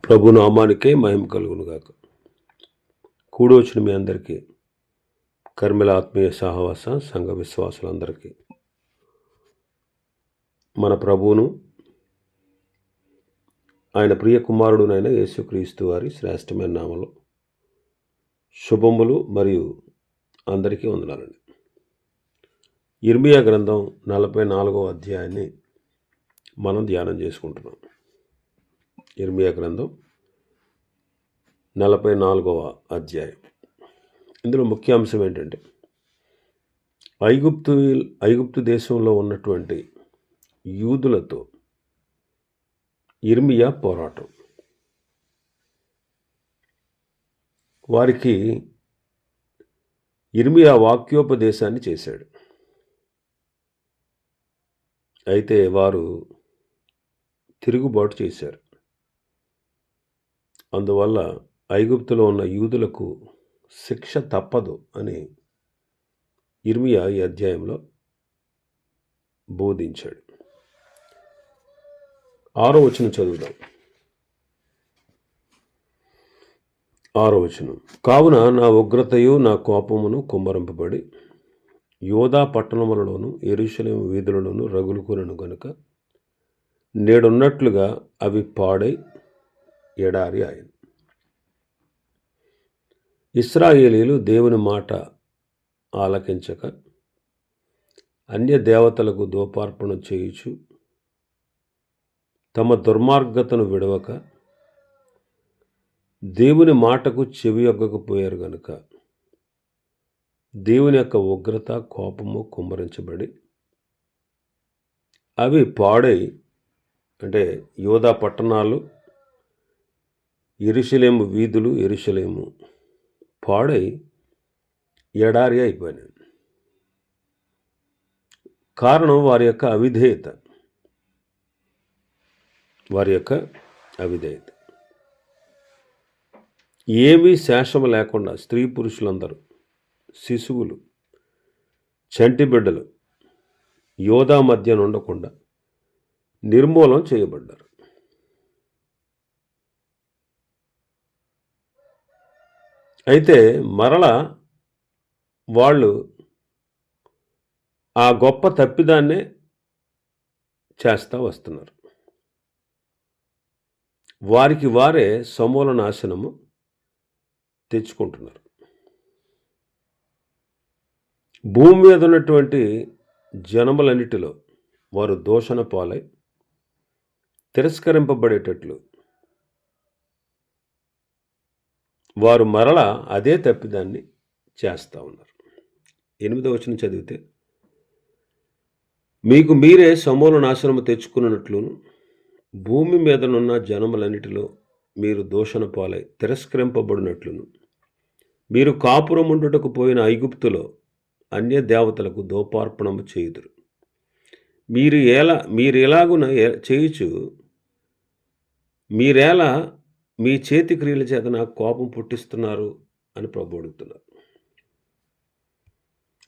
ప్రభు నామానికే మహిమ కలుగునుగాక. కూడి వచ్చిన మీ అందరికీ, కర్మిల ఆత్మీయ సహవాస సంఘ విశ్వాసులందరికీ మన ప్రభువును ఆయన ప్రియ కుమారుడునైన యేసుక్రీస్తు వారి శ్రేష్టమైన నామలో శుభములు మరియు అందరికీ వందనాలండి. ఇర్మియా గ్రంథం 44వ అధ్యాయాన్ని మనం ధ్యానం చేసుకుంటున్నాం. ఇర్మియా గ్రంథం 44వ అధ్యాయం. ఇందులో ముఖ్యాంశం ఏంటంటే ఐగుప్తు దేశంలో ఉన్నటువంటి యూదులతో ఇర్మియా పోరాటం. వారికి ఇర్మియా వాక్యోపదేశాన్ని చేశాడు. అయితే వారు తిరుగుబాటు చేశారు. అందువల్ల ఐగుప్తులో ఉన్న యూదులకు శిక్ష తప్పదు అని ఇర్మియా ఈ అధ్యాయంలో బోధించాడు. 6వ వచనం చదువుదాం. 6వ వచనం. కావున నా ఉగ్రతయు నా కోపమును కుమ్మరింపబడి యోధా పట్టణములలోను యెరూషలేము వీధులలోను రగులుకొనెను గనుక నేడున్నట్లుగా అవి పాడై ఎడారి ఆయను. ఇశ్రాయేలీలు దేవుని మాట ఆలకించక అన్య దేవతలకు ధూపార్పణ చేయుచు తమ దుర్మార్గతను విడవక దేవుని మాటకు చెవియొగ్గకపోయారు గనుక దేవుని యొక్క ఉగ్రత కోపము కుమ్మరించబడి అవి పాడై, అంటే యోధా పట్టణాలు, యెరూషలేము వీధులు, యెరూషలేము పాడై ఎడారి అయిపోయినాయి. కారణం వారి యొక్క అవిధేయత. ఏమీ శేషము లేకుండా స్త్రీ పురుషులందరూ, శిశువులు, చంటి బిడ్డలు యోధా మధ్య ఉండకుండా నిర్మూలం చేయబడ్డారు. అయితే మరలా వాళ్ళు ఆ గొప్ప తప్పిదాన్నే చేస్తూ వస్తున్నారు. వారికి వారే సమూల నాశనము తెచ్చుకుంటున్నారు. భూమి మీద ఉన్నటువంటి జనములన్నిటిలో వారు దూషణ పాలై తిరస్కరింపబడేటట్లు వారు మరలా అదే తప్పిదాన్ని చేస్తూ ఉన్నారు. 8వ వచనం చదివితే, మీకు మీరే సమూల నాశనము తెచ్చుకున్నట్లును భూమి మీదనున్న జనములన్నిటిలో మీరు దూషణ పాలై తిరస్కరింపబడినట్లును మీరు కాపురముండుటకు పోయిన ఐగుప్తులో అన్య దేవతలకు ధూపార్పణము చేయుదురు. మీరు ఎలాగున చేయుచు మీరేలా మీ చేతి క్రియల చేత నాకు కోపం పుట్టిస్తున్నారు అని ప్రభు అడుగుతున్నారు.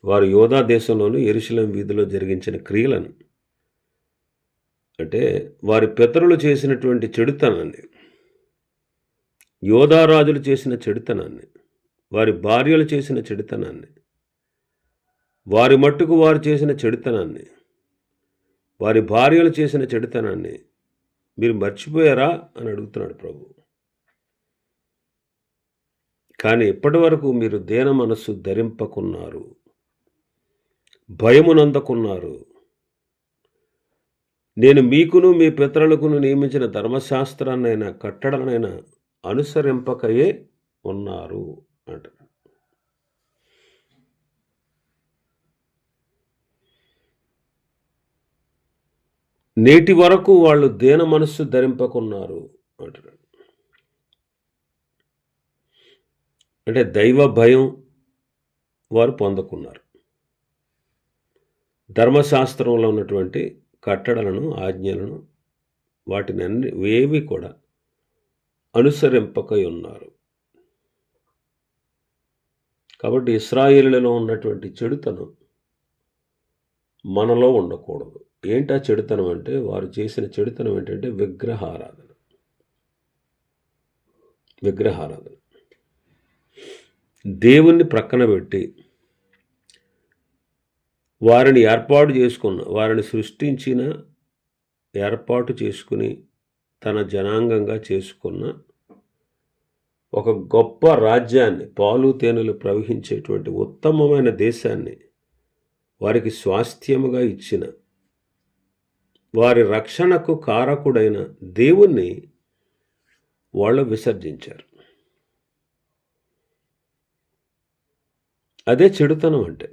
వారు యోధా దేశంలోను యెరూషలేము వీధిలో జరిగించిన క్రియలను, అంటే వారి పితరులు చేసినటువంటి చెడుతనాన్ని, యోధా రాజులు చేసిన చెడుతనాన్ని, వారి భార్యలు చేసిన చెడుతనాన్ని, వారి మట్టుకు వారు చేసిన చెడుతనాన్ని, వారి భార్యలు చేసిన చెడుతనాన్ని మీరు మర్చిపోయారా అని అడుగుతున్నాడు ప్రభు. కానీ ఇప్పటి వరకు మీరు దీన మనస్సు ధరింపకున్నారు, భయమునందకున్నారు. నేను మీకును మీ పితరులకును నియమించిన ధర్మశాస్త్రాన్నైనా కట్టడలనైనా అనుసరింపకయే ఉన్నారు అంటారు. నేటి వరకు వాళ్ళు దీన మనస్సు ధరింపకున్నారు అంటారు. అంటే దైవ భయం వారు పొందకున్నారు. ధర్మశాస్త్రంలో ఉన్నటువంటి కట్టడలను, ఆజ్ఞలను, వాటిని ఏవి కూడా అనుసరింపకై ఉన్నారు. కాబట్టి ఇశ్రాయేలులో ఉన్నటువంటి చెడుతనం మనలో ఉండకూడదు. ఏంటా చెడుతనం అంటే, వారు చేసిన చెడుతనం ఏంటంటే విగ్రహారాధన. విగ్రహారాధన. దేవుణ్ణి ప్రక్కన పెట్టి వారిని ఏర్పాటు చేసుకున్న, వారిని సృష్టించిన, ఏర్పాటు చేసుకుని తన జనాంగంగా చేసుకున్న ఒక గొప్ప రాజ్యాన్ని, పాలు తేనెలు ప్రవహించేటువంటి ఉత్తమమైన దేశాన్ని వారికి స్వాస్థ్యముగా ఇచ్చిన, వారి రక్షణకు కారకుడైన దేవుణ్ణి వాళ్ళు విసర్జించారు. అదే చెడుతనం అంటే.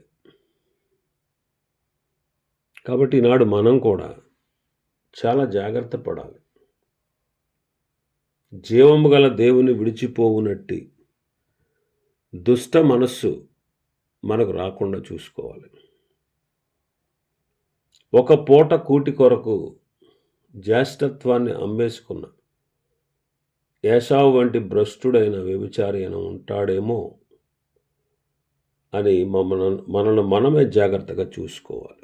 కాబట్టి ఈనాడు మనం కూడా చాలా జాగ్రత్త పడాలి. జీవము గల దేవుని విడిచిపోవునట్టి దుష్ట మనస్సు మనకు రాకుండా చూసుకోవాలి. ఒక పూట కూటి కొరకు జ్యేష్ఠత్వాన్ని అమ్మేసుకున్న ఏశావు వంటి భ్రష్టుడైన వ్యభిచారి అయిన ఉంటాడేమో అని మనల్ని మనమే జాగ్రత్తగా చూసుకోవాలి.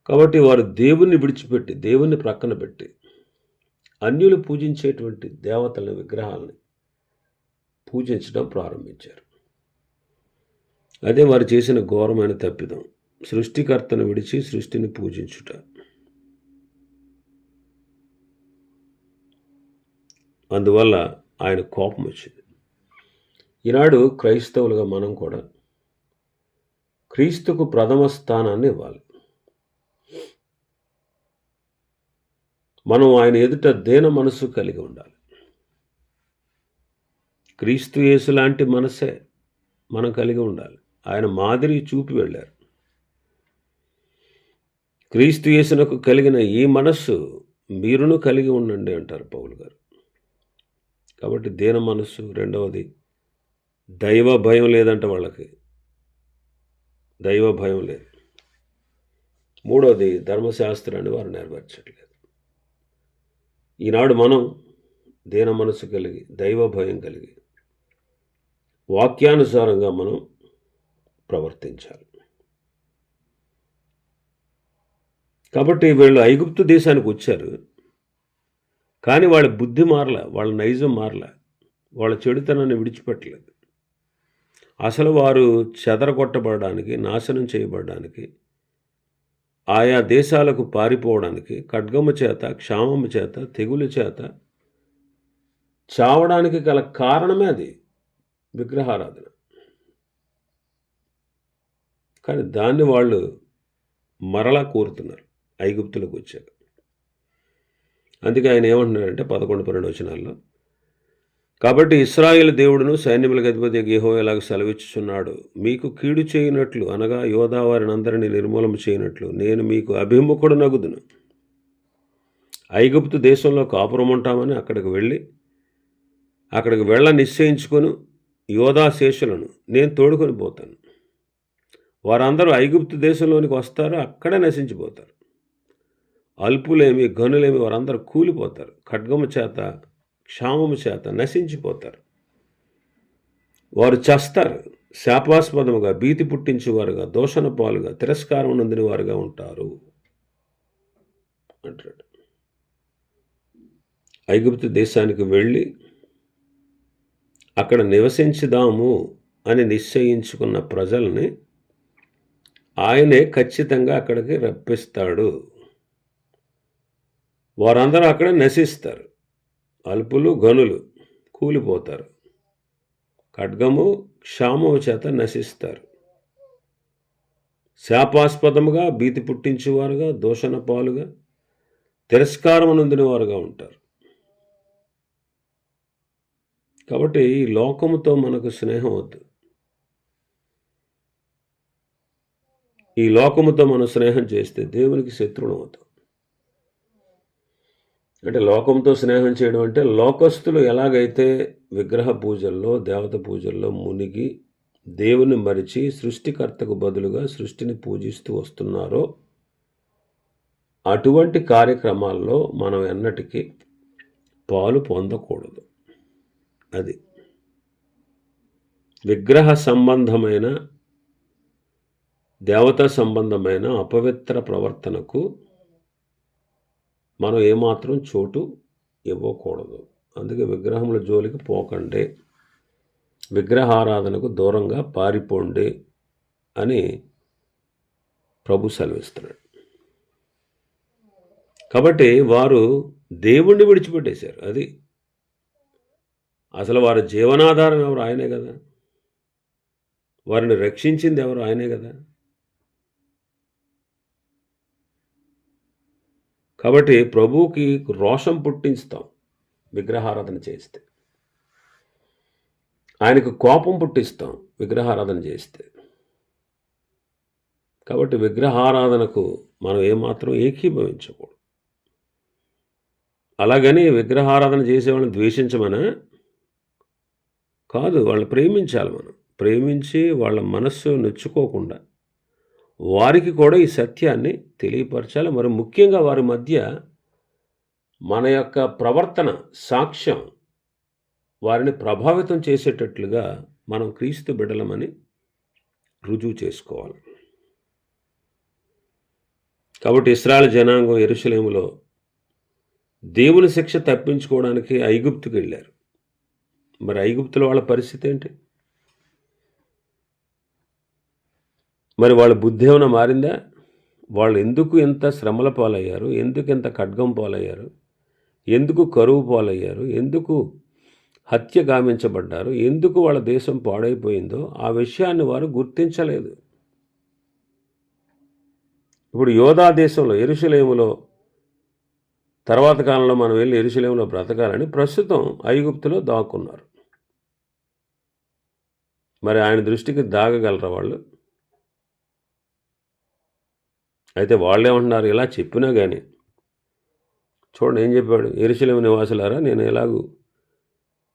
కాబట్టి వారు దేవుణ్ణి విడిచిపెట్టి, దేవుణ్ణి ప్రక్కన పెట్టి అన్యులు పూజించేటువంటి దేవతల విగ్రహాలని పూజించడం ప్రారంభించారు. అదే వారు చేసిన ఘోరమైన తప్పిదం. సృష్టికర్తను విడిచి సృష్టిని పూజించుట. అందువల్ల ఆయన కోపం వచ్చింది. ఈనాడు క్రైస్తవులుగా మనం కూడా క్రీస్తుకు ప్రథమ స్థానాన్ని ఇవ్వాలి. మనం ఆయన ఎదుట దేన మనసు కలిగి ఉండాలి. క్రీస్తు యేసు లాంటి మనసే మనం కలిగి ఉండాలి. ఆయన మాదిరి చూపి వెళ్ళారు. క్రీస్తు యేసునకు కలిగిన ఈ మనస్సు మీరును కలిగి ఉండండి అంటారు పౌలు గారు. కాబట్టి దేన మనస్సు. రెండవది, దైవ భయం లేదంట వాళ్ళకి. దైవ భయం లేదు. మూడవది, ధర్మశాస్త్రాన్ని వారు నెరవేర్చట్లేదు. ఈనాడు మనం దేన మనసు కలిగి, దైవ భయం కలిగి, వాక్యానుసారంగా మనం ప్రవర్తించాలి. కాబట్టి వీళ్ళు ఐగుప్తు దేశానికి వచ్చారు, కానీ వాళ్ళ బుద్ధి మారలే, వాళ్ళ నైజం మారలే, వాళ్ళ చెడుతనాన్ని విడిచిపెట్టలేదు. అసలు వారు చెదరగొట్టబడడానికి, నాశనం చేయబడడానికి, ఆయా దేశాలకు పారిపోవడానికి, ఖడ్గము చేత, క్షామము చేత, తెగులు చేత చావడానికి గల కారణమే అది, విగ్రహారాధన. కానీ దాన్ని వాళ్ళు మరలా కోరుతున్నారు ఐగుప్తులకు వచ్చాక. అందుకే ఆయన ఏమంటున్నారంటే 11-12 వచనాల్లో, కాబట్టి ఇశ్రాయేలు దేవుడును సైన్యములకు అధిపతి యెహోవా ఇలాగ సెలవిచ్చుచున్నాడు, మీకు కీడు చేయనట్లు, అనగా యోధా వారిని అందరినీ నిర్మూలన చేయనట్లు నేను మీకు అభిముఖుడు నగుదును. ఐగుప్తు దేశంలో కాపురం ఉంటామని అక్కడికి వెళ్ళ నిశ్చయించుకొని యోధా శేషులను నేను తోడుకొని పోతాను. వారందరూ ఐగుప్తు దేశంలోనికి వస్తారు, అక్కడే నశించిపోతారు. అల్పులేమి, గనులేమి వారందరూ కూలిపోతారు. ఖడ్గము చేత, క్షామము చేత నశించిపోతారు. వారు చస్తారు, శాపాస్పదముగా, భీతి పుట్టించేవారుగా, దోషణ పాలుగా, తిరస్కారం నొందిన వారుగా ఉంటారు అంటాడు. ఐగుప్తు దేశానికి వెళ్ళి అక్కడ నివసించుదాము అని నిశ్చయించుకున్న ప్రజల్ని ఆయనే ఖచ్చితంగా అక్కడికి రప్పిస్తాడు. వారందరూ అక్కడ నశిస్తారు. అల్పులు, గనులు కూలిపోతారు. ఖడ్గము, క్షామము చేత నశిస్తారు. శాపాస్పదముగా, భీతి పుట్టించేవారుగా, దోషణ పాలుగా, తిరస్కారం నొందిన వారుగా ఉంటారు. కాబట్టి ఈ లోకముతో మనకు స్నేహం వద్దు. ఈ లోకముతో మనం స్నేహం చేస్తే దేవునికి శత్రువులం అవుతాం. అంటే లోకంతో స్నేహం చేయడం అంటే, లోకస్తులు ఎలాగైతే విగ్రహ పూజల్లో, దేవత పూజల్లో మునిగి దేవుని మరిచి సృష్టికర్తకు బదులుగా సృష్టిని పూజిస్తూ వస్తున్నారో, అటువంటి కార్యక్రమాల్లో మనం ఎన్నటికీ పాలు పొందకూడదు. అది విగ్రహ సంబంధమైన, దేవతా సంబంధమైన అపవిత్ర ప్రవర్తనకు మనం ఏమాత్రం చోటు ఇవ్వకూడదు. అందుకే విగ్రహముల జోలికి పోకండి, విగ్రహారాధనకు దూరంగా పారిపోండి అని ప్రభు సెలవిస్తున్నాడు. కాబట్టి వారు దేవుణ్ణి విడిచిపెట్టేశారు. అది అసలు వారి జీవనాధారం ఎవరు? ఆయనే కదా. వారిని రక్షించింది ఎవరు? ఆయనే కదా. కాబట్టి ప్రభువుకి రోషం పుట్టిస్తాం విగ్రహారాధన చేస్తే, ఆయనకు కోపం పుట్టిస్తాం విగ్రహారాధన చేస్తే. కాబట్టి విగ్రహారాధనకు మనం ఏమాత్రం ఏకీభవించకూడదు. అలాగని విగ్రహారాధన చేసేవాళ్ళని ద్వేషించమనా? కాదు, వాళ్ళని ప్రేమించాలి. మనం ప్రేమించి వాళ్ళ మనస్సు నొచ్చుకోకుండా వారికి కూడా ఈ సత్యాన్ని తెలియపరచాలి. మరి ముఖ్యంగా వారి మధ్య మన యొక్క ప్రవర్తన, సాక్ష్యం వారిని ప్రభావితం చేసేటట్లుగా మనం క్రీస్తు బిడ్డలమని రుజువు చేసుకోవాలి. కాబట్టి ఇశ్రాయేలు జనాంగం యెరూషలేములో దేవుని శిక్ష తప్పించుకోవడానికి ఐగుప్తుకు వెళ్ళారు. మరి ఐగుప్తుల వాళ్ళ పరిస్థితి ఏంటి? మరి వాళ్ళ బుద్ధి ఏమైనా మారిందా? వాళ్ళు ఎందుకు ఎంత శ్రమల పాలయ్యారు? ఎందుకు ఎంత ఖడ్గం పాలయ్యారు? ఎందుకు కరువు పాలయ్యారు? ఎందుకు హత్య గావించబడ్డారు? ఎందుకు వాళ్ళ దేశం పాడైపోయిందో ఆ విషయాన్ని వారు గుర్తించలేదు. ఇప్పుడు యోధా దేశంలో యెరూషలేములో తర్వాత కాలంలో మనం వెళ్ళి యెరూషలేములో బ్రతకాలని ప్రస్తుతం ఐగుప్తులో దాక్కున్నారు. మరి ఆయన దృష్టికి దాగగలరా వాళ్ళు? అయితే వాళ్ళేమంటున్నారు? ఇలా చెప్పినా కానీ చూడండి ఏం చెప్పాడు, యెరూషలేము నివాసులారా, నేను ఎలాగూ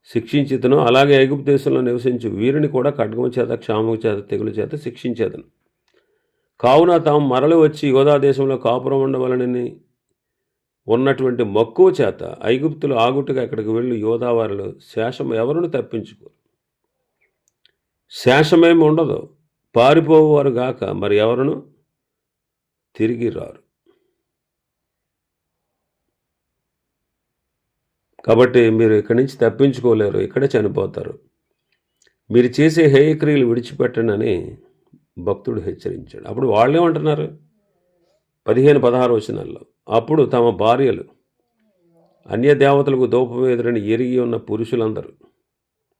శిక్షించితనో అలాగే ఐగుప్తు దేశంలో నివసించు వీరిని కూడా ఖడ్గము చేత, క్షామము చేత, తెగులు చేత శిక్షించేదను. కావున తాము మరలి వచ్చి యోధా దేశంలో కాపురం ఉండవలనని ఉన్నటువంటి మక్కువ చేత ఐగుప్తులు ఆగుట్టుగా అక్కడికి వెళ్ళి యోధావారిలో శేషం ఎవరిని తప్పించుకోరు. శేషమేమి ఉండదు, పారిపోవారు గాక మరి ఎవరును తిరిగి రారు. కాబట్టి మీరు ఇక్కడి నుంచి తప్పించుకోలేరు, ఇక్కడే చనిపోతారు. మీరు చేసే హేయక్రియలు విడిచిపెట్టండి అని భక్తుడు హెచ్చరించాడు. అప్పుడు వాళ్ళేమంటున్నారు? 15-16 వచనాల్లో, అప్పుడు తమ భార్యలు అన్య దేవతలకు ధూపవేదురని ఎరిగి ఉన్న పురుషులందరూ,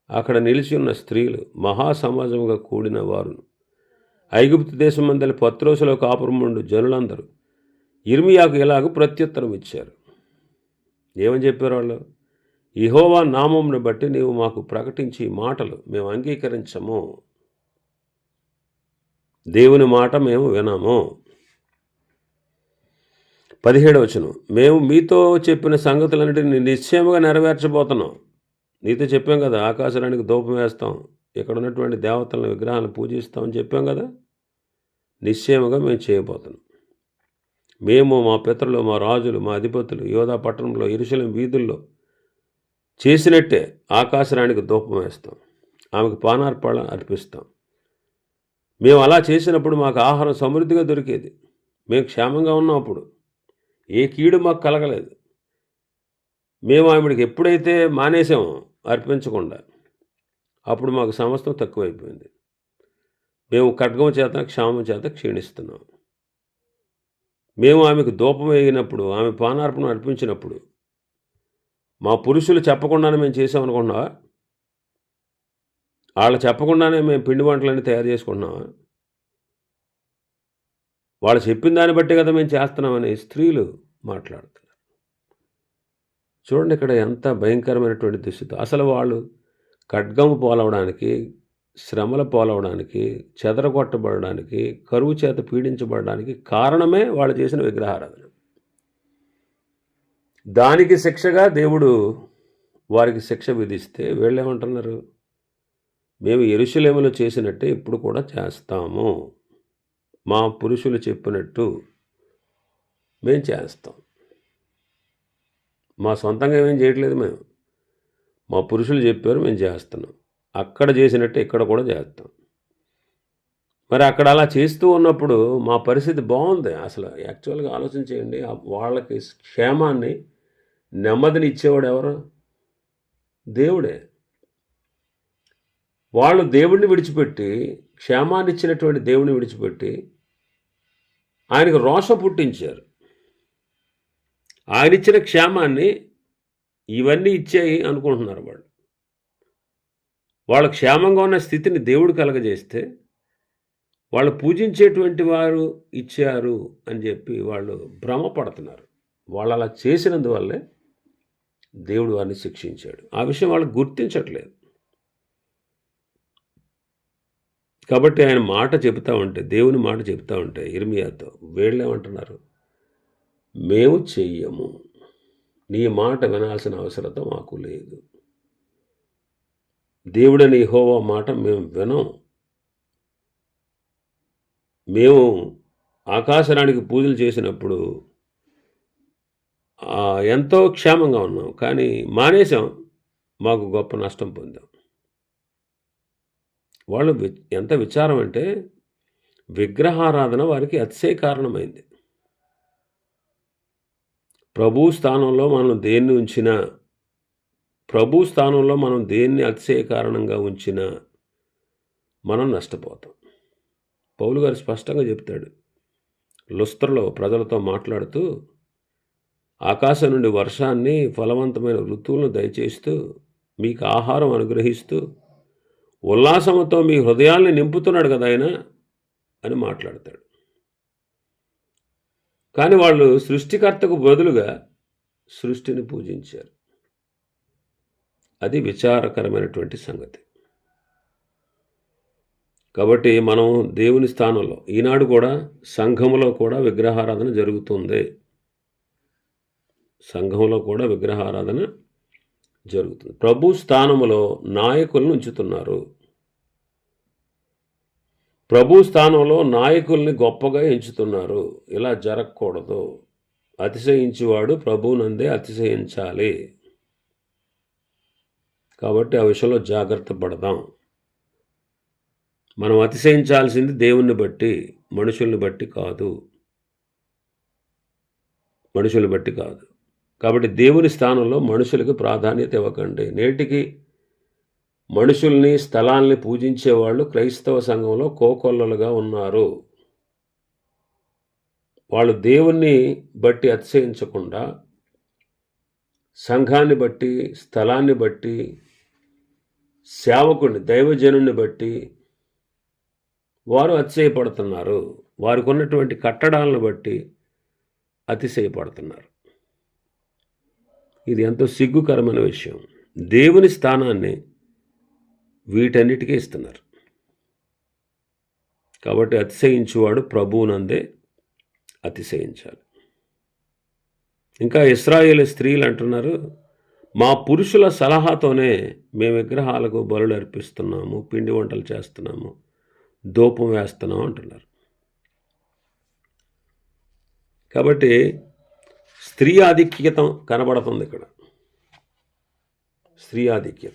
అక్కడ నిలిచి ఉన్న స్త్రీలు, మహాసమాజముగా కూడిన వారును, ఐగుప్తు దేశమందలి పత్రోసులో కాపురముండు జనులందరూ యిర్మీయాకు ఇలాగ ప్రత్యుత్తరం ఇచ్చారు. ఏమని చెప్పారు వాళ్ళు? యెహోవా నామమును బట్టి నీవు మాకు ప్రకటించి మాటలు మేము అంగీకరించము, దేవుని మాట మేము వినము. 17వ వచనం, మేము మీతో చెప్పిన సంగతులన్నిటిని నిశ్చయముగా నెరవేర్చబోతున్నాం. నీతో చెప్పాం కదా, ఆకాశానికి ధూపం వేస్తాం, ఇక్కడ ఉన్నటువంటి దేవతలను విగ్రహాలను పూజిస్తామని చెప్పాం కదా, నిశ్చయముగా మేము చేయబోతున్నాం. మేము, మా పితరులు, మా రాజులు, మా అధిపతులు యోధా పట్టణంలో యెరూషలేము వీధుల్లో చేసినట్టే ఆకాశరాణికి ధూపం వేస్తాం, ఆమెకు పానార్పణ అర్పిస్తాం. మేము అలా చేసినప్పుడు మాకు ఆహారం సమృద్ధిగా దొరికేది, మేము క్షేమంగా ఉన్నాం. అప్పుడు ఏ కీడు మాకు కలగలేదు. మేము ఆమెడికి ఎప్పుడైతే మానేసామో అర్పించకుండా, అప్పుడు మాకు సమస్తం తక్కువైపోయింది. మేము ఖడ్గం చేత, క్షామం చేత క్షీణిస్తున్నాం. మేము ఆమెకు ధూపం వేయినప్పుడు, ఆమె పానార్పణ అర్పించినప్పుడు మా పురుషులు చెప్పకుండానే మేము చేసామనుకుంటున్నావా? వాళ్ళు చెప్పకుండానే మేము పిండి వంటలన్నీ తయారు చేసుకుంటున్నామా? వాళ్ళు చెప్పిన దాన్ని బట్టి కదా మేము చేస్తున్నామని స్త్రీలు మాట్లాడుతున్నారు. చూడండి ఇక్కడ ఎంత భయంకరమైనటువంటి దుస్థితి. అసలు వాళ్ళు ఖడ్గము పోలవడానికి, శ్రమల పోలవడానికి, చెదరగొట్టబడడానికి, కరువు చేత పీడించబడడానికి కారణమే వాళ్ళు చేసిన విగ్రహారాధన. దానికి శిక్షగా దేవుడు వారికి శిక్ష విధిస్తే వీళ్ళేమంటున్నారు? మేము యెరూషలేములో చేసినట్టే ఇప్పుడు కూడా చేస్తాము, మా పురుషులు చెప్పినట్టు మేము చేస్తాం. మా సొంతంగా ఏమేం చేయట్లేదు, మేము మా పురుషులు చెప్పారు మేము చేస్తున్నాం. అక్కడ చేసినట్టే ఇక్కడ కూడా చేస్తాం. మరి అక్కడ అలా చేస్తూ ఉన్నప్పుడు మా పరిస్థితి బాగుంది. అసలు యాక్చువల్గా ఆలోచన చేయండి, వాళ్ళకి క్షేమాన్ని, నెమ్మదిని ఇచ్చేవాడు ఎవరు? దేవుడే. వాళ్ళు దేవుడిని విడిచిపెట్టి, క్షేమాన్ని ఇచ్చినటువంటి దేవుడిని విడిచిపెట్టి ఆయనకు రోషం పుట్టించారు. ఆయన ఇచ్చిన క్షేమాన్ని ఇవన్నీ ఇచ్చాయి అనుకుంటున్నారు వాళ్ళు. వాళ్ళ క్షేమంగా ఉన్న స్థితిని దేవుడు కలగజేస్తే వాళ్ళు పూజించేటువంటి వారు ఇచ్చారు అని చెప్పి వాళ్ళు భ్రమపడుతున్నారు. వాళ్ళు అలా చేసినందువల్లే దేవుడు వారిని శిక్షించాడు. ఆ విషయం వాళ్ళు గుర్తించట్లేదు. కాబట్టి ఆయన మాట చెబుతూ ఉంటే, దేవుని మాట చెబుతూ ఉంటే ఇర్మియాతో వీళ్ళేమంటున్నారు? మేము చెయ్యము, నీ మాట వినాల్సిన అవసరత మాకు లేదు. దేవుడని యెహోవా మాట మేము వినం. మేము ఆకాశరానికి పూజలు చేసినప్పుడు ఎంతో క్షేమంగా ఉన్నాం, కానీ మానేశాం, మాకు గొప్ప నష్టం పొందాం. వాళ్ళు ఎంత విచారం అంటే, విగ్రహారాధన వారికి అతిశయ కారణమైంది. ప్రభు స్థానంలో మనం దేన్ని అతిశయ కారణంగా ఉంచినా మనం నష్టపోతాం. పౌలు గారు స్పష్టంగా చెప్తాడు. లుస్త్రలో ప్రజలతో మాట్లాడుతూ, ఆకాశం నుండి వర్షాన్ని, ఫలవంతమైన ఋతువులను దయచేస్తూ, మీకు ఆహారం అనుగ్రహిస్తూ, ఉల్లాసంతో మీ హృదయాల్ని నింపుతున్నాడు కదా ఆయన అని మాట్లాడతాడు. కానీ వాళ్ళు సృష్టికర్తకు బదులుగా సృష్టిని పూజించారు. అది విచారకరమైనటువంటి సంగతి. కాబట్టి మనం దేవుని స్థానంలో, ఈనాడు కూడా సంఘములో కూడా విగ్రహారాధన జరుగుతుంది. సంఘంలో కూడా విగ్రహారాధన జరుగుతుంది. ప్రభు స్థానములో నాయకులను ఉంచుతున్నారు. ప్రభు స్థానంలో నాయకుల్ని గొప్పగా ఎంచుతున్నారు. ఇలా జరగకూడదు. అతిశయించేవాడు ప్రభువునందే అతిశయించాలి. కాబట్టి ఆ విషయంలో జాగ్రత్త పడదాం. మనం అతిశయించాల్సింది దేవుణ్ణి బట్టి, మనుషుల్ని బట్టి కాదు. కాబట్టి దేవుని స్థానంలో మనుషులకు ప్రాధాన్యత ఇవ్వకండి. నేటికి మనుషుల్ని, స్థలాల్ని పూజించేవాళ్ళు క్రైస్తవ సంఘంలో కోకొల్లలుగా ఉన్నారు. వాళ్ళు దేవుణ్ణి బట్టి అతిశయించకుండా, సంఘాన్ని బట్టి, స్థలాన్ని బట్టి, సేవకుడిని, దైవజనుని బట్టి వారు అతిశయపడుతున్నారు. వారికి ఉన్నటువంటి కట్టడాలను బట్టి అతిశయపడుతున్నారు. ఇది ఎంతో సిగ్గుకరమైన విషయం. దేవుని స్థానాన్ని వీటన్నిటికీ ఇస్తున్నారు. కాబట్టి అతిశయించువాడు ప్రభువునందే అతిశయించాలి. ఇంకా ఇశ్రాయేలు స్త్రీలు అంటున్నారు, మా పురుషుల సలహాతోనే మేము విగ్రహాలకు బలులు అర్పిస్తున్నాము, పిండి వంటలు చేస్తున్నాము, ధూపం వేస్తున్నాం అంటున్నారు. కాబట్టి స్త్రీ ఆధిక్యత కనబడుతుంది ఇక్కడ. స్త్రీ ఆధిక్యత.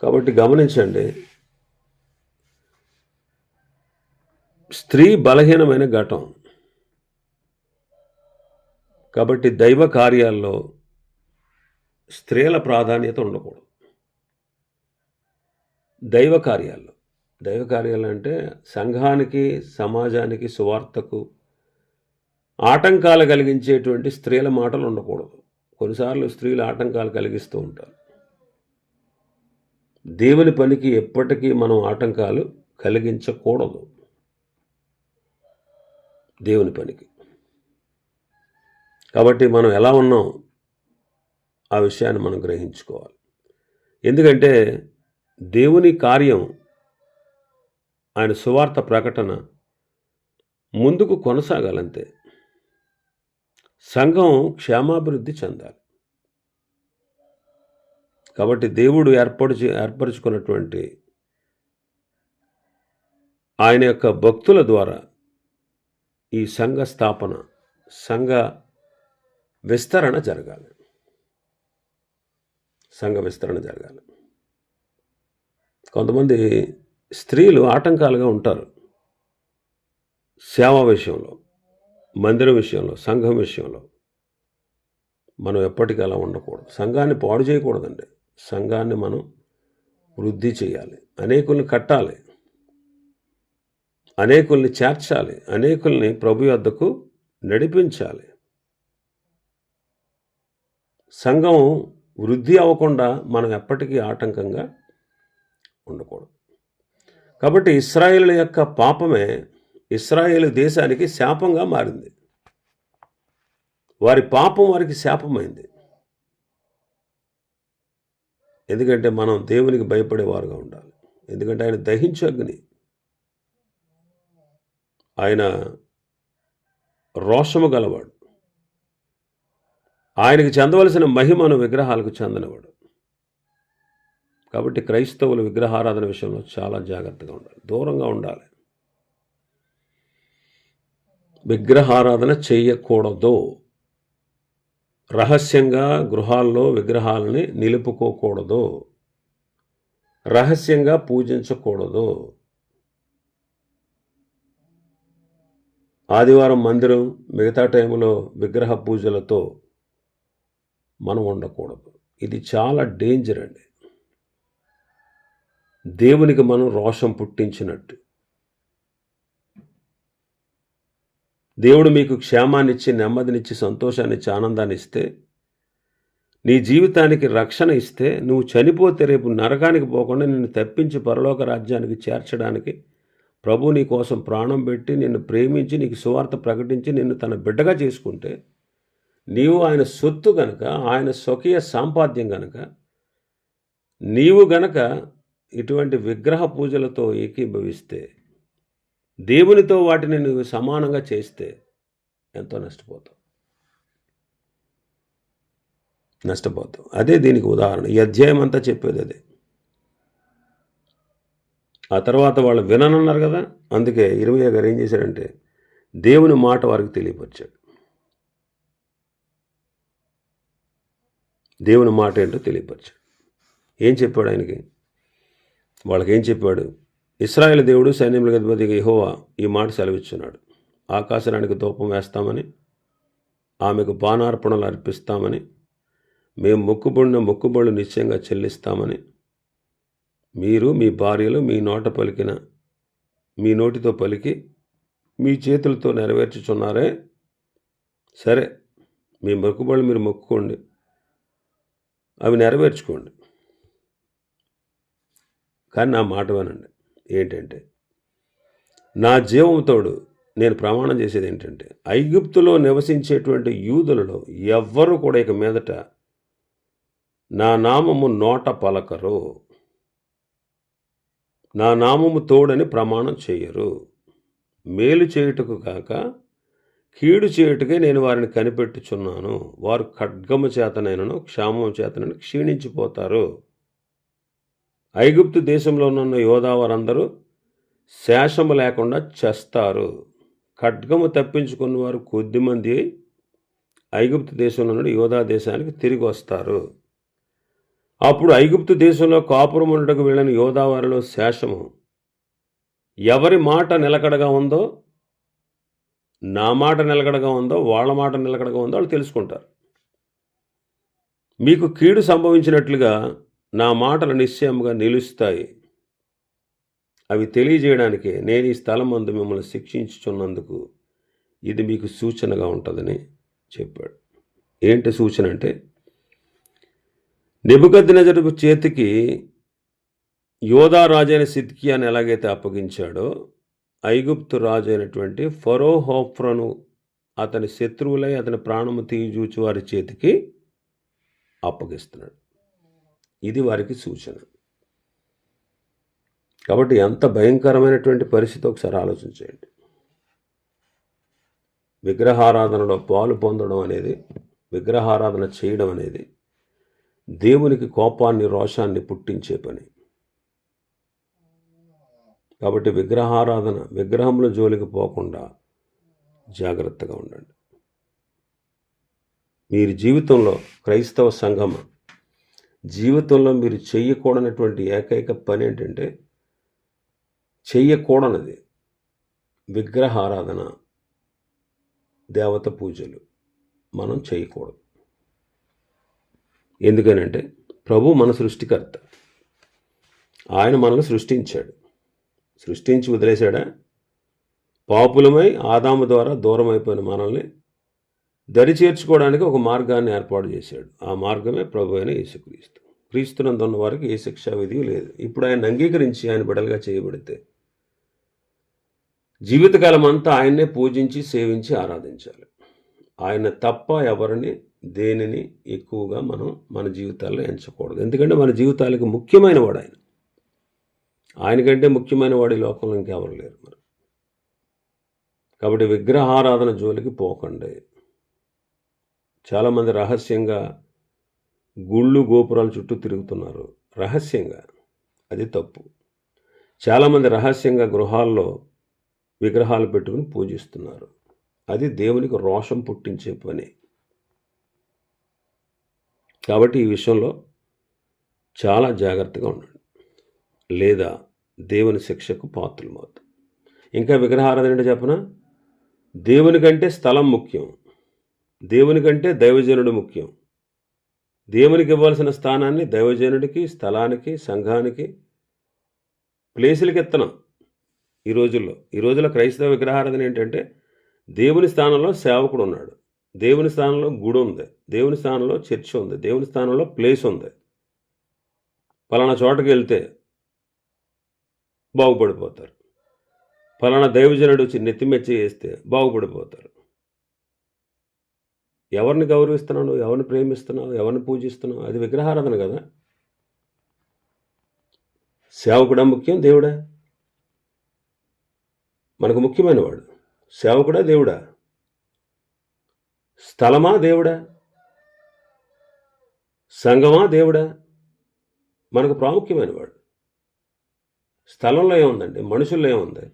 కాబట్టి గమనించండి, స్త్రీ బలహీనమైన ఘటం. కాబట్టి దైవ కార్యాల్లో స్త్రీల ప్రాధాన్యత ఉండకూడదు. దైవ కార్యాలు అంటే సంఘానికి, సమాజానికి, సువార్తకు ఆటంకాలు కలిగించేటువంటి స్త్రీల మాటలు ఉండకూడదు. కొన్నిసార్లు స్త్రీలు ఆటంకాలు కలిగిస్తూ ఉంటారు. దేవుని పనికి ఎప్పటికీ మనం ఆటంకాలు కలిగించకూడదు. దేవుని పనికి. కాబట్టి మనం ఎలా ఉన్నాం ఆ విషయాన్ని మనం గ్రహించుకోవాలి. ఎందుకంటే దేవుని కార్యం, ఆయన సువార్త ప్రకటన ముందుకు కొనసాగాలంతే. సంఘం క్షేమాభివృద్ధి చెందాలి. కాబట్టి దేవుడు ఏర్పరచుకున్నటువంటి ఆయన యొక్క భక్తుల ద్వారా ఈ సంఘ స్థాపన, సంఘ విస్తరణ జరగాలి. కొంతమంది స్త్రీలు ఆటంకాలుగా ఉంటారు. సేవ విషయంలో, మందిరం విషయంలో, సంఘం విషయంలో మనం ఎప్పటికీ అలా ఉండకూడదు. సంఘాన్ని పాడు చేయకూడదండి. సంఘాన్ని మనం వృద్ధి చేయాలి, అనేకుల్ని కట్టాలి, అనేకుల్ని చేర్చాలి, అనేకుల్ని ప్రభు యొద్దకు నడిపించాలి. సంఘం వృద్ధి అవ్వకుండా మనం ఎప్పటికీ ఆటంకంగా ఉండకూడదు. కాబట్టి ఇశ్రాయేలు యొక్క పాపమే ఇశ్రాయేలు దేశానికి శాపంగా మారింది. వారి పాపం వారికి శాపమైంది. ఎందుకంటే మనం దేవునికి భయపడేవారుగా ఉండాలి. ఎందుకంటే ఆయన దహించు అగ్ని, ఆయన రోషము గలవాడు. ఆయనకు చెందవలసిన మహిమను విగ్రహాలకు చెందనివాడు. కాబట్టి క్రైస్తవులు విగ్రహారాధన విషయంలో చాలా జాగ్రత్తగా ఉండాలి, దూరంగా ఉండాలి. విగ్రహారాధన చేయకూడదు. రహస్యంగా గృహాల్లో విగ్రహాలని నిలుపుకోకూడదు. రహస్యంగా పూజించకూడదు. ఆదివారం మందిరం, మిగతా టైంలో విగ్రహ పూజలతో మనం ఉండకూడదు. ఇది చాలా డేంజర్ అండి. దేవునికి మనం రోషం పుట్టించినట్టు. దేవుడు మీకు క్షేమాన్నిచ్చి, నెమ్మదినిచ్చి, సంతోషాన్నిచ్చి, ఆనందాన్ని ఇస్తే, నీ జీవితానికి రక్షణ ఇస్తే, నువ్వు చనిపోతే రేపు నరకానికి పోకుండా నిన్ను తప్పించి పరలోక రాజ్యానికి చేర్చడానికి ప్రభు నీ కోసం ప్రాణం పెట్టి, నిన్ను ప్రేమించి, నీకు సువార్త ప్రకటించి, నిన్ను తన బిడ్డగా చేసుకుంటే, నీవు ఆయన సొత్తు గనక, ఆయన స్వకీయ సాంపాద్యం గనక, నీవు గనక ఇటువంటి విగ్రహ పూజలతో ఏకీభవిస్తే, దేవునితో వాటిని నువ్వు సమానంగా చేస్తే ఎంతో నష్టపోతావు. అదే దీనికి ఉదాహరణ. ఈ అధ్యాయం అంతా చెప్పేది అదే. ఆ తర్వాత వాళ్ళు విననన్నారు కదా, అందుకే ఇర్మీయా గారు ఏం చేశారంటే దేవుని మాట వారికి తెలియపరిచాడు. దేవుని మాట ఏంటో తెలియపరిచాడు. ఏం చెప్పాడు ఆయనకి? వాళ్ళకి ఏం చెప్పాడు? ఇశ్రాయేలు దేవుడు సైన్యములకు అధిపతిగా యెహోవా ఈ మాట సెలవిచ్చున్నాడు. ఆకాశరానికి ధూపం వేస్తామని, ఆమెకు పానార్పణలు అర్పిస్తామని, మేము మొక్కుబడిన మొక్కుబడులు నిశ్చయంగా చెల్లిస్తామని మీరు మీ భార్యలు మీ నోటితో పలికి మీ చేతులతో నెరవేర్చుచున్నారే. సరే, మీ మొక్కుబడులు మీరు మొక్కుకోండి, అవి నెరవేర్చుకోండి. కానీ నా మాట వినండి. ఏంటంటే, నా జీవంతోడు నేను ప్రమాణం చేసేది ఏంటంటే, ఐగుప్తులో నివసించేటువంటి యూదులలో ఎవ్వరూ కూడా ఇక మీదట నా నామము నోట పలకరు, నా నామము తోడని ప్రమాణం చేయరు. మేలు చేయుటకు కాక కీడు చేయుటకే నేను వారిని కనిపెట్టుచున్నాను. వారు ఖడ్గము చేతనైనను క్షామము చేతనైనా క్షీణించిపోతారు. ఐగుప్తు దేశంలో ఉన్న యోధా వారందరూ శేషము లేకుండా చేస్తారు. ఖడ్గము తప్పించుకున్న వారు కొద్దిమంది ఐగుప్తు దేశంలో నుండి యోధా దేశానికి తిరిగి వస్తారు. అప్పుడు ఐగుప్తు దేశంలో కాపురముండకు వెళ్ళిన యోధా వారిలో శేషము ఎవరి మాట నిలకడగా ఉందో, నా మాట నిలకడగా ఉందో, వాళ్ళ మాట నిలకడగా ఉందో వాళ్ళు తెలుసుకుంటారు. మీకు కీడు సంభవించినట్లుగా నా మాటలు నిశ్చయముగా నిలుస్తాయి. అవి తెలియజేయడానికి నేను ఈ స్థలం మందు మిమ్మల్ని శిక్షించుచున్నందుకు ఇది మీకు సూచనగా ఉంటుందని చెప్పాడు. ఏంటి సూచన అంటే, నెబుకద్నెజరు చేతికి యోధా రాజైన సిద్కియాని ఎలాగైతే అప్పగించాడో, ఐగుప్తు రాజు అయినటువంటి ఫరో హోఫ్రను అతని శత్రువులై అతని ప్రాణము తీయజూచు వారి చేతికి అప్పగిస్తున్నాడు. ఇది వారికి సూచన. కాబట్టి ఎంత భయంకరమైనటువంటి పరిస్థితి ఒకసారి ఆలోచించండి. విగ్రహారాధనలో పాలు పొందడం అనేది, విగ్రహారాధన చేయడం అనేది దేవునికి కోపాన్ని, రోషాన్ని పుట్టించే పని. కాబట్టి విగ్రహారాధన, విగ్రహంలో జోలికి పోకుండా జాగ్రత్తగా ఉండండి. మీరు జీవితంలో, క్రైస్తవ సంఘం జీవితంలో మీరు చేయకూడనటువంటి ఏకైక పని ఏంటంటే, చెయ్యకూడనిది విగ్రహారాధన, దేవత పూజలు మనం చేయకూడదు. ఎందుకనంటే ప్రభు మన సృష్టికర్త. ఆయన మనల్ని సృష్టించాడు. సృష్టించి వదిలేశాడా? పాపులమై ఆదాము ద్వారా దూరం అయిపోయిన మనల్ని దరి చేర్చుకోవడానికి ఒక మార్గాన్ని ఏర్పాటు చేశాడు. ఆ మార్గమే ప్రభు అయిన యేసుక్రీస్తు. క్రీస్తునందున్న వారికి ఏ శిక్షా విధి లేదు. ఇప్పుడు ఆయన అంగీకరించి ఆయన బిడ్డలుగా చేయబడితే జీవితకాలం అంతా ఆయన్నే పూజించి సేవించి ఆరాధించాలి. ఆయన తప్ప ఎవరిని దేనిని ఎక్కువగా మనం మన జీవితాల్లో ఎంచకూడదు. ఎందుకంటే మన జీవితాలకు ముఖ్యమైన వాడు ఆయన. ఆయనకంటే ముఖ్యమైన వాడు ఈ లోకంలో ఇంకెవరు లేరు మరి. కాబట్టి విగ్రహారాధన జోలికి పోకండి. చాలామంది రహస్యంగా గుళ్ళు గోపురాల చుట్టూ తిరుగుతున్నారు. రహస్యంగా, అది తప్పు. చాలామంది రహస్యంగా గృహాల్లో విగ్రహాలు పెట్టుకుని పూజిస్తున్నారు. అది దేవునికి రోషం పుట్టించే పని. కాబట్టి ఈ విషయంలో చాలా జాగ్రత్తగా ఉండండి, లేదా దేవుని శిక్షకు పాత్రలమవుతాం. ఇంకా విగ్రహారాధన అంటే చెప్పనా, దేవుని కంటే స్థలం ముఖ్యం, దేవుని కంటే దైవజనుడు ముఖ్యం. దేవునికి ఇవ్వాల్సిన స్థానాన్ని దైవజనుడికి, స్థలానికి, సంఘానికి, ప్లేసులకి ఇస్తున్నాం ఈ రోజుల్లో క్రైస్తవ విగ్రహారాధన ఏంటంటే దేవుని స్థానంలో సేవకుడు ఉన్నాడు, దేవుని స్థానంలో గుడి ఉంది, దేవుని స్థానంలో చర్చ్ ఉంది, దేవుని స్థానంలో ప్లేస్ ఉంది. పలానా చోటకి వెళ్తే బాగుపడిపోతారు, పలానా దైవజనుడు వచ్చి నెత్తిమెచ్చి వేస్తే బాగుపడిపోతారు. ఎవరిని గౌరవిస్తున్నావు, ఎవరిని ప్రేమిస్తున్నావు, ఎవరిని పూజిస్తున్నావు? అది విగ్రహారాధన కదా. సేవకుడా ముఖ్యం, దేవుడా? మనకు ముఖ్యమైన వాడు సేవకుడా, దేవుడా? స్థలమా, దేవుడా? సంఘమా, దేవుడా? మనకు ప్రాముఖ్యమైన వాడు. స్థలంలో ఏముందండి, మనుషుల్లో ఏముంది?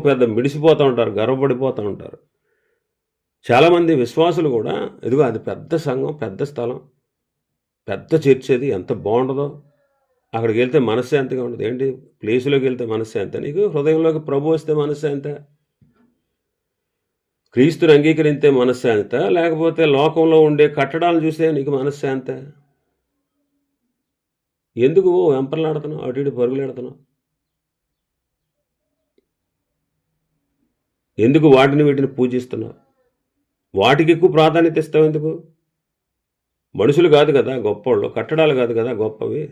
పెద్ద మిడిసిపోతూ ఉంటారు, గర్వపడిపోతూ ఉంటారు. చాలామంది విశ్వాసులు కూడా ఇదిగో అది పెద్ద సంఘం, పెద్ద స్థలం, పెద్ద చర్చ్, అది ఎంత బాగుంటుందో, అక్కడికి వెళ్తే మనశ్శాంతిగా ఉంటుంది. ఏంటి, ప్లేసులోకి వెళ్తే మనశ్శాంతి? నీకు హృదయంలోకి ప్రభు వస్తే మనశ్శాంతి? క్రీస్తుని అంగీకరిస్తే మనశ్శాంత, లేకపోతే లోకంలో ఉండే కట్టడాలు చూస్తే నీకు మనశ్శాంత? ఎందుకు వెంపర్లాడుతున్నావు, అటు ఇటు పరుగులాడుతున్నావు? ఎందుకు వాటిని వీటిని పూజిస్తున్నావు? వాటికి ఎక్కువ ప్రాధాన్యత ఇస్తావు ఎందుకు? మనుషులు కాదు కదా గొప్పవాళ్ళు, కట్టడాలు కాదు కదా గొప్పవి.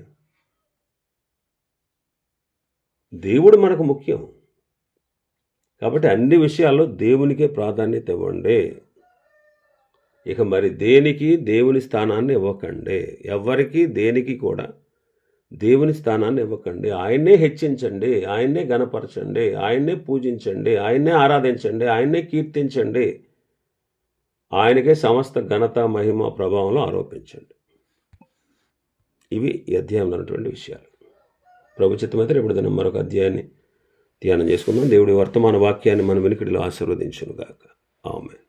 దేవుడు మనకు ముఖ్యం. కాబట్టి అన్ని విషయాల్లో దేవునికే ప్రాధాన్యత ఇవ్వండి. ఇక మరి దేనికి దేవుని స్థానాన్ని ఇవ్వకండి. ఎవరికి దేనికి కూడా దేవుని స్థానాన్ని ఇవ్వకండి. ఆయన్నే హెచ్చించండి, ఆయన్నే గణపరచండి, ఆయన్నే పూజించండి, ఆయన్నే ఆరాధించండి, ఆయన్నే కీర్తించండి. ఆయనకే సమస్త ఘనత, మహిమ, ప్రభావంలో ఆరోపించండి. ఇవి ఈ అధ్యాయంలో ఉన్నటువంటి విషయాలు. ప్రభు చిత్తమైతే రేపు దినం మరొక అధ్యాయాన్ని ధ్యానం చేసుకుందాం. దేవుడి వర్తమాన వాక్యాన్ని మన వెనుకడిలో ఆశీర్వదించును గాక. ఆమేన్.